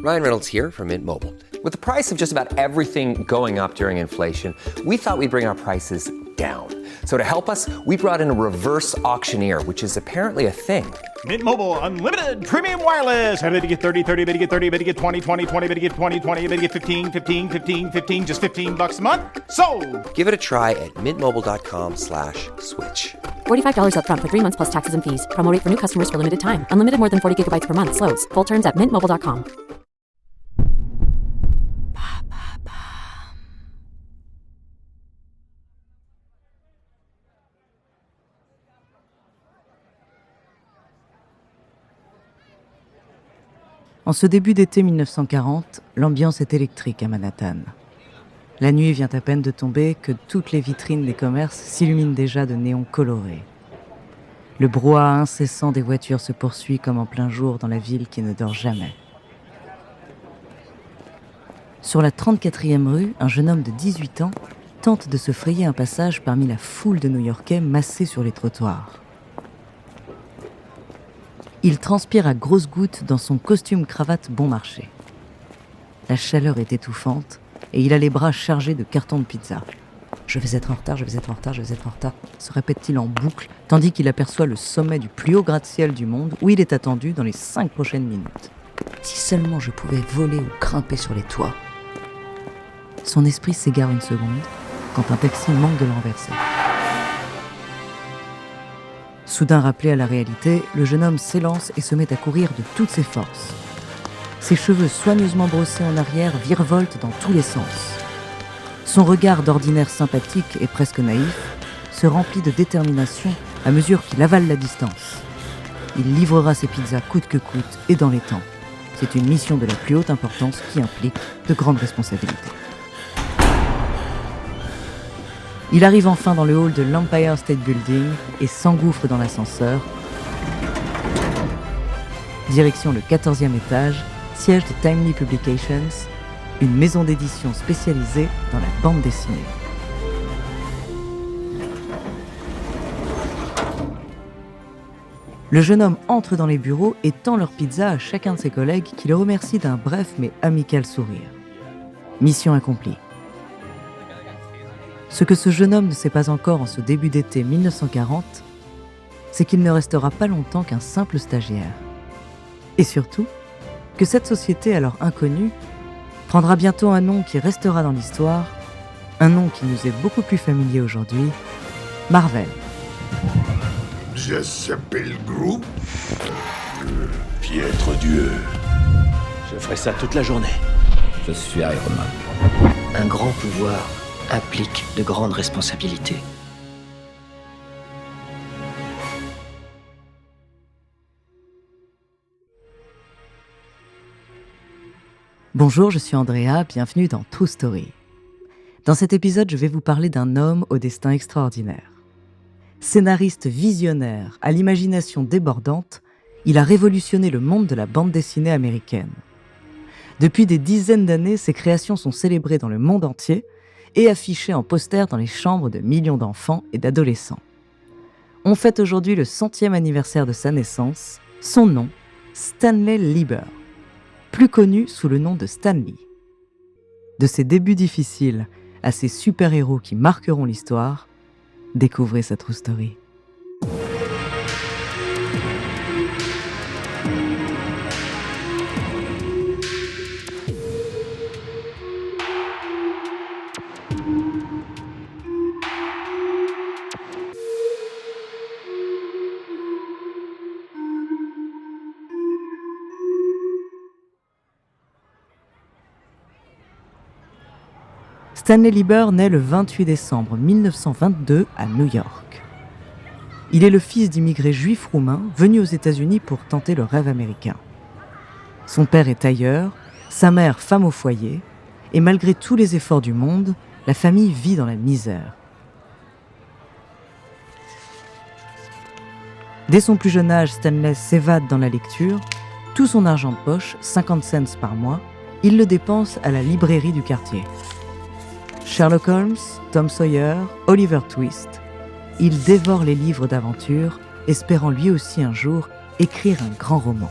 Ryan Reynolds here from Mint Mobile. With the price of just about everything going up during inflation, we thought we'd bring our prices down. So to help us, we brought in a reverse auctioneer, which is apparently a thing. Mint Mobile Unlimited Premium Wireless. How to get 30, 30, how to get 30, how to get 20, 20, 20, how to get 20, 20, how to get 15, 15, 15, 15, just $15 a month? Sold! Give it a try at mintmobile.com/switch. $45 up front for 3 months plus taxes and fees. Promo rate for new customers for limited time. Unlimited more than 40 gigabytes per month. Slows full terms at mintmobile.com. En ce début d'été 1940, l'ambiance est électrique à Manhattan. La nuit vient à peine de tomber que toutes les vitrines des commerces s'illuminent déjà de néons colorés. Le brouhaha incessant des voitures se poursuit comme en plein jour dans la ville qui ne dort jamais. Sur la 34e rue, un jeune homme de 18 ans tente de se frayer un passage parmi la foule de New-Yorkais massés sur les trottoirs. Il transpire à grosses gouttes dans son costume cravate bon marché. La chaleur est étouffante et il a les bras chargés de cartons de pizza. « Je vais être en retard, je vais être en retard, je vais être en retard », se répète-t-il en boucle, tandis qu'il aperçoit le sommet du plus haut gratte-ciel du monde où il est attendu dans les 5 prochaines minutes. Si seulement je pouvais voler ou grimper sur les toits. Son esprit s'égare une seconde quand un taxi manque de le renverser. Soudain rappelé à la réalité, le jeune homme s'élance et se met à courir de toutes ses forces. Ses cheveux soigneusement brossés en arrière virevoltent dans tous les sens. Son regard d'ordinaire sympathique et presque naïf se remplit de détermination à mesure qu'il avale la distance. Il livrera ses pizzas coûte que coûte et dans les temps. C'est une mission de la plus haute importance qui implique de grandes responsabilités. Il arrive enfin dans le hall de l'Empire State Building et s'engouffre dans l'ascenseur. Direction le 14e étage, siège de Timely Publications, une maison d'édition spécialisée dans la bande dessinée. Le jeune homme entre dans les bureaux et tend leur pizza à chacun de ses collègues qui le remercient d'un bref mais amical sourire. Mission accomplie. Ce que ce jeune homme ne sait pas encore en ce début d'été 1940, c'est qu'il ne restera pas longtemps qu'un simple stagiaire. Et surtout, que cette société alors inconnue prendra bientôt un nom qui restera dans l'histoire, un nom qui nous est beaucoup plus familier aujourd'hui, Marvel. Ça s'appelle Groot. Piètre Dieu. Je ferai ça toute la journée. Je suis Iron Man. Un grand pouvoir implique de grandes responsabilités. Bonjour, je suis Andrea, bienvenue dans True Story. Dans cet épisode, je vais vous parler d'un homme au destin extraordinaire. Scénariste visionnaire, à l'imagination débordante, il a révolutionné le monde de la bande dessinée américaine. Depuis des dizaines d'années, ses créations sont célébrées dans le monde entier et affichées en poster dans les chambres de millions d'enfants et d'adolescents. On fête aujourd'hui le 100e anniversaire de sa naissance. Son nom, Stanley Lieber, plus connu sous le nom de Stan Lee. De ses débuts difficiles à ses super-héros qui marqueront l'histoire, découvrez sa true story. Stanley Lieber naît le 28 décembre 1922 à New York. Il est le fils d'immigrés juifs roumains venus aux États-Unis pour tenter le rêve américain. Son père est tailleur, sa mère femme au foyer, et malgré tous les efforts du monde, la famille vit dans la misère. Dès son plus jeune âge, Stanley s'évade dans la lecture. Tout son argent de poche, 50 cents par mois, il le dépense à la librairie du quartier. Sherlock Holmes, Tom Sawyer, Oliver Twist, il dévore les livres d'aventure, espérant lui aussi un jour écrire un grand roman.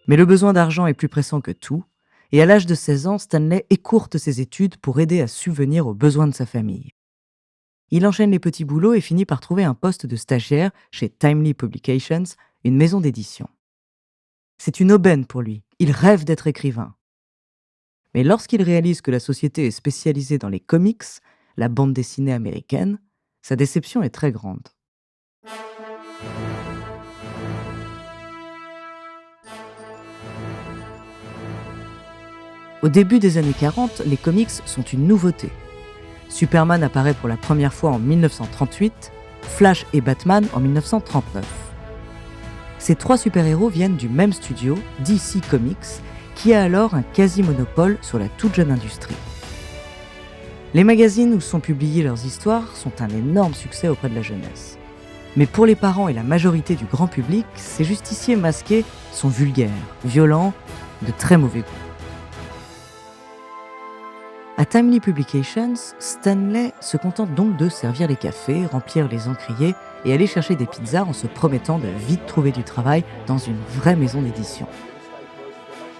Mais le besoin d'argent est plus pressant que tout, et à l'âge de 16 ans, Stanley écourte ses études pour aider à subvenir aux besoins de sa famille. Il enchaîne les petits boulots et finit par trouver un poste de stagiaire chez Timely Publications, une maison d'édition. C'est une aubaine pour lui, il rêve d'être écrivain. Mais lorsqu'il réalise que la société est spécialisée dans les comics, la bande dessinée américaine, sa déception est très grande. Au début des années 40, les comics sont une nouveauté. Superman apparaît pour la première fois en 1938, Flash et Batman en 1939. Ces trois super-héros viennent du même studio, DC Comics, qui a alors un quasi-monopole sur la toute jeune industrie. Les magazines où sont publiées leurs histoires sont un énorme succès auprès de la jeunesse. Mais pour les parents et la majorité du grand public, ces justiciers masqués sont vulgaires, violents, de très mauvais goût. À Timely Publications, Stanley se contente donc de servir les cafés, remplir les encriers et aller chercher des pizzas en se promettant de vite trouver du travail dans une vraie maison d'édition.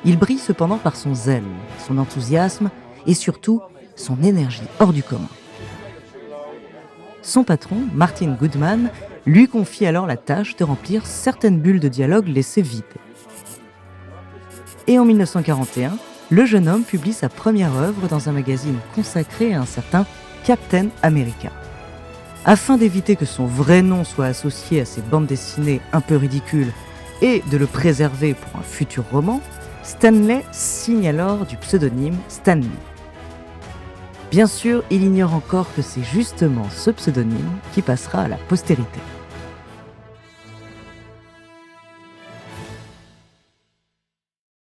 Il brille cependant par son zèle, son enthousiasme et surtout son énergie hors du commun. Son patron, Martin Goodman, lui confie alors la tâche de remplir certaines bulles de dialogue laissées vides. Et en 1941, le jeune homme publie sa première œuvre dans un magazine consacré à un certain Captain America. Afin d'éviter que son vrai nom soit associé à ces bandes dessinées un peu ridicules et de le préserver pour un futur roman, Stanley signe alors du pseudonyme Stan Lee. Bien sûr, il ignore encore que c'est justement ce pseudonyme qui passera à la postérité.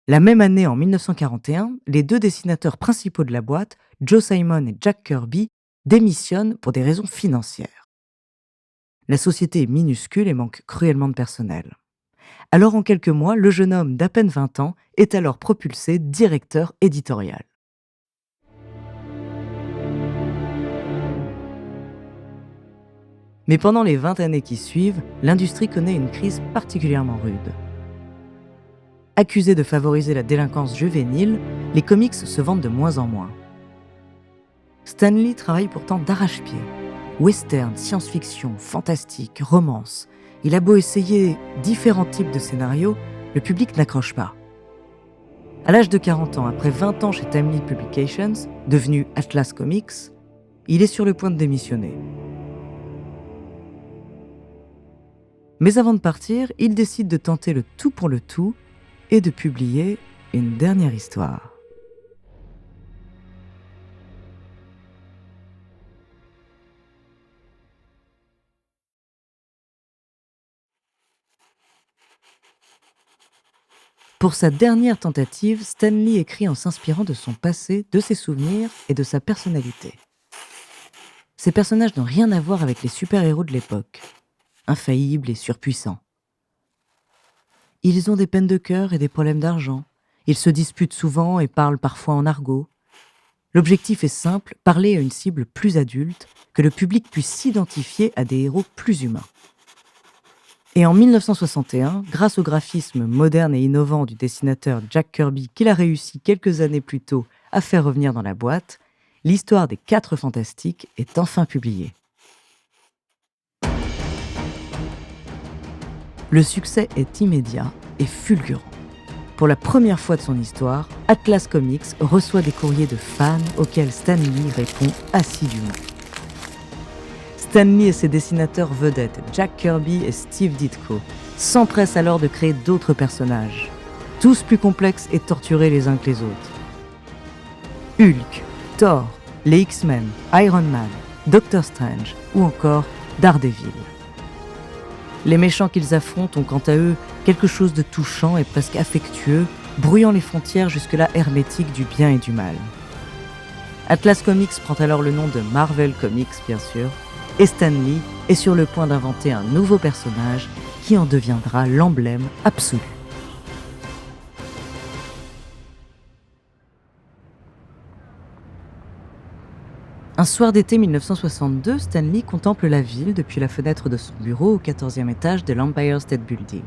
La même année, en 1941, les deux dessinateurs principaux de la boîte, Joe Simon et Jack Kirby, démissionnent pour des raisons financières. La société est minuscule et manque cruellement de personnel. Alors en quelques mois, le jeune homme d'à peine 20 ans est alors propulsé directeur éditorial. Mais pendant les 20 années qui suivent, l'industrie connaît une crise particulièrement rude. Accusés de favoriser la délinquance juvénile, les comics se vendent de moins en moins. Stan Lee travaille pourtant d'arrache-pied. Western, science-fiction, fantastique, romance. Il a beau essayer différents types de scénarios, le public n'accroche pas. À l'âge de 40 ans, après 20 ans chez Timely Publications, devenu Atlas Comics, il est sur le point de démissionner. Mais avant de partir, il décide de tenter le tout pour le tout et de publier une dernière histoire. Pour sa dernière tentative, Stan Lee écrit en s'inspirant de son passé, de ses souvenirs et de sa personnalité. Ces personnages n'ont rien à voir avec les super-héros de l'époque, infaillibles et surpuissants. Ils ont des peines de cœur et des problèmes d'argent. Ils se disputent souvent et parlent parfois en argot. L'objectif est simple, parler à une cible plus adulte, que le public puisse s'identifier à des héros plus humains. Et en 1961, grâce au graphisme moderne et innovant du dessinateur Jack Kirby qu'il a réussi quelques années plus tôt à faire revenir dans la boîte, l'histoire des 4 Fantastiques est enfin publiée. Le succès est immédiat et fulgurant. Pour la première fois de son histoire, Atlas Comics reçoit des courriers de fans auxquels Stan Lee répond assidûment. Stan Lee et ses dessinateurs vedettes, Jack Kirby et Steve Ditko, s'empressent alors de créer d'autres personnages, tous plus complexes et torturés les uns que les autres. Hulk, Thor, les X-Men, Iron Man, Doctor Strange ou encore Daredevil. Les méchants qu'ils affrontent ont quant à eux quelque chose de touchant et presque affectueux, brouillant les frontières jusque-là hermétiques du bien et du mal. Atlas Comics prend alors le nom de Marvel Comics, bien sûr, et Stan Lee est sur le point d'inventer un nouveau personnage qui en deviendra l'emblème absolu. Un soir d'été 1962, Stan Lee contemple la ville depuis la fenêtre de son bureau au 14e étage de l'Empire State Building.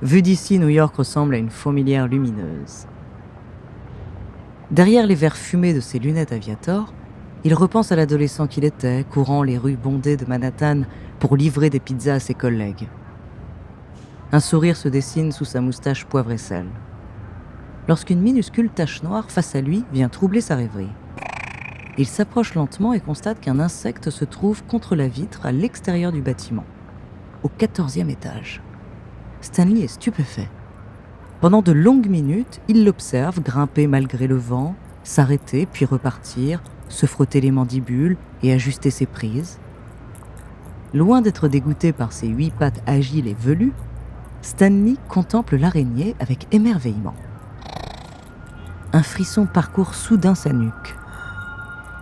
Vu d'ici, New York ressemble à une fourmilière lumineuse. Derrière les verres fumés de ses lunettes aviator, il repense à l'adolescent qu'il était, courant les rues bondées de Manhattan pour livrer des pizzas à ses collègues. Un sourire se dessine sous sa moustache poivre et sel. Lorsqu'une minuscule tache noire face à lui vient troubler sa rêverie. Il s'approche lentement et constate qu'un insecte se trouve contre la vitre à l'extérieur du bâtiment, au 14e étage. Stanley est stupéfait. Pendant de longues minutes, il l'observe grimper malgré le vent, s'arrêter puis repartir, se frotter les mandibules et ajuster ses prises. Loin d'être dégoûté par ses 8 pattes agiles et velues, Stanley contemple l'araignée avec émerveillement. Un frisson parcourt soudain sa nuque.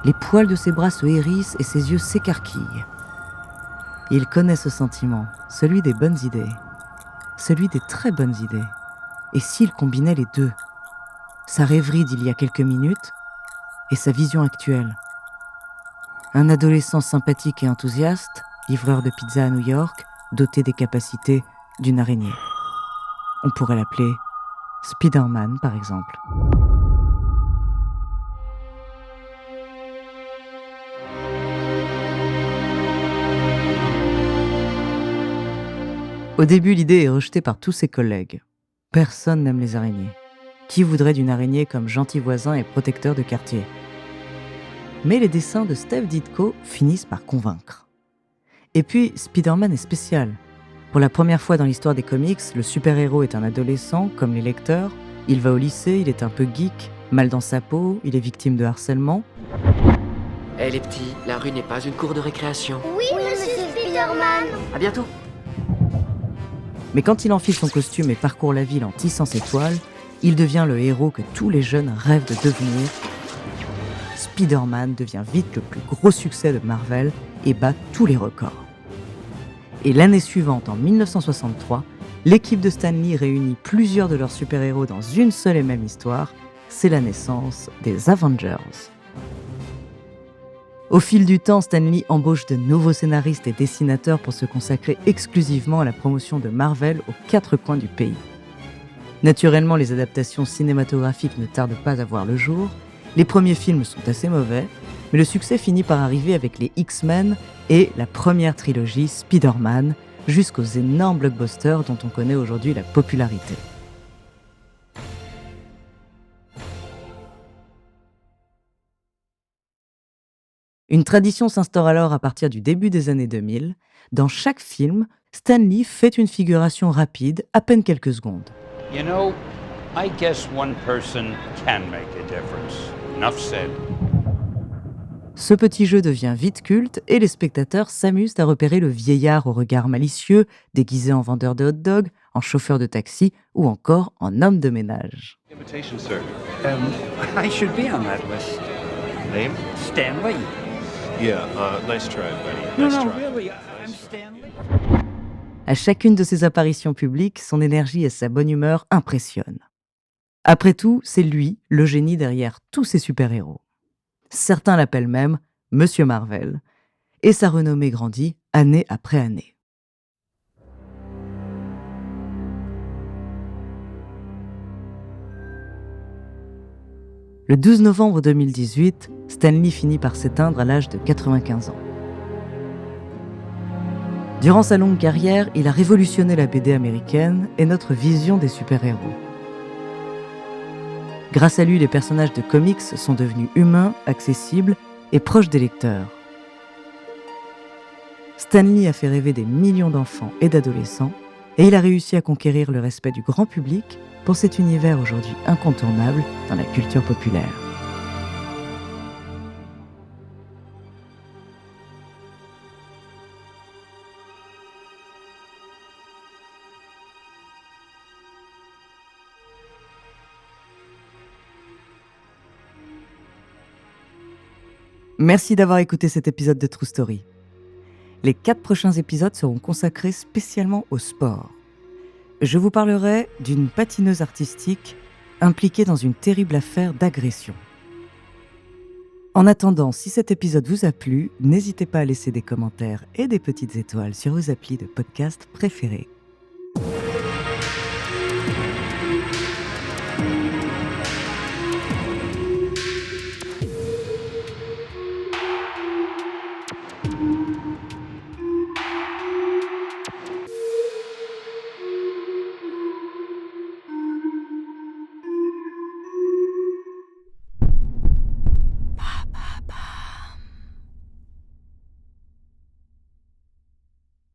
Les poils de ses bras se hérissent et ses yeux s'écarquillent. Il connaît ce sentiment, celui des bonnes idées, celui des très bonnes idées. Et s'il combinait les deux, sa rêverie d'il y a quelques minutes et sa vision actuelle. Un adolescent sympathique et enthousiaste, livreur de pizza à New York, doté des capacités d'une araignée. On pourrait l'appeler Spider-Man, par exemple. Au début, l'idée est rejetée par tous ses collègues. Personne n'aime les araignées. Qui voudrait d'une araignée comme gentil voisin et protecteur de quartier ? Mais les dessins de Steve Ditko finissent par convaincre. Et puis, Spider-Man est spécial. Pour la première fois dans l'histoire des comics, le super-héros est un adolescent, comme les lecteurs. Il va au lycée, il est un peu geek, mal dans sa peau, il est victime de harcèlement. Hé les petits, la rue n'est pas une cour de récréation. Oui, monsieur Spider-Man. À bientôt. Mais quand il enfile son costume et parcourt la ville en tissant ses toiles, il devient le héros que tous les jeunes rêvent de devenir. Spider-Man devient vite le plus gros succès de Marvel et bat tous les records. Et l'année suivante, en 1963, l'équipe de Stan Lee réunit plusieurs de leurs super-héros dans une seule et même histoire. C'est la naissance des Avengers. Au fil du temps, Stan Lee embauche de nouveaux scénaristes et dessinateurs pour se consacrer exclusivement à la promotion de Marvel aux 4 coins du pays. Naturellement, les adaptations cinématographiques ne tardent pas à voir le jour. Les premiers films sont assez mauvais, mais le succès finit par arriver avec les X-Men et la première trilogie Spider-Man, jusqu'aux énormes blockbusters dont on connaît aujourd'hui la popularité. Une tradition s'instaure alors à partir du début des années 2000. Dans chaque film, Stan Lee fait une figuration rapide, à peine quelques secondes. You know, I guess one person can make a difference. Enough said. Ce petit jeu devient vite culte et les spectateurs s'amusent à repérer le vieillard au regard malicieux, déguisé en vendeur de hot-dog, en chauffeur de taxi ou encore en homme de ménage. Invitation, sir. I should be on that list. Name? Stanley. Yeah, nice try, buddy. Nice try. Really, I'm Stanley. À chacune de ses apparitions publiques, son énergie et sa bonne humeur impressionnent. Après tout, c'est lui, le génie derrière tous ces super-héros. Certains l'appellent même Monsieur Marvel, et sa renommée grandit année après année. Le 12 novembre 2018, Stan Lee finit par s'éteindre à l'âge de 95 ans. Durant sa longue carrière, il a révolutionné la BD américaine et notre vision des super-héros. Grâce à lui, les personnages de comics sont devenus humains, accessibles et proches des lecteurs. Stan Lee a fait rêver des millions d'enfants et d'adolescents, et il a réussi à conquérir le respect du grand public pour cet univers aujourd'hui incontournable dans la culture populaire. Merci d'avoir écouté cet épisode de True Story. Les 4 prochains épisodes seront consacrés spécialement au sport. Je vous parlerai d'une patineuse artistique impliquée dans une terrible affaire d'agression. En attendant, si cet épisode vous a plu, n'hésitez pas à laisser des commentaires et des petites étoiles sur vos applis de podcast préférés.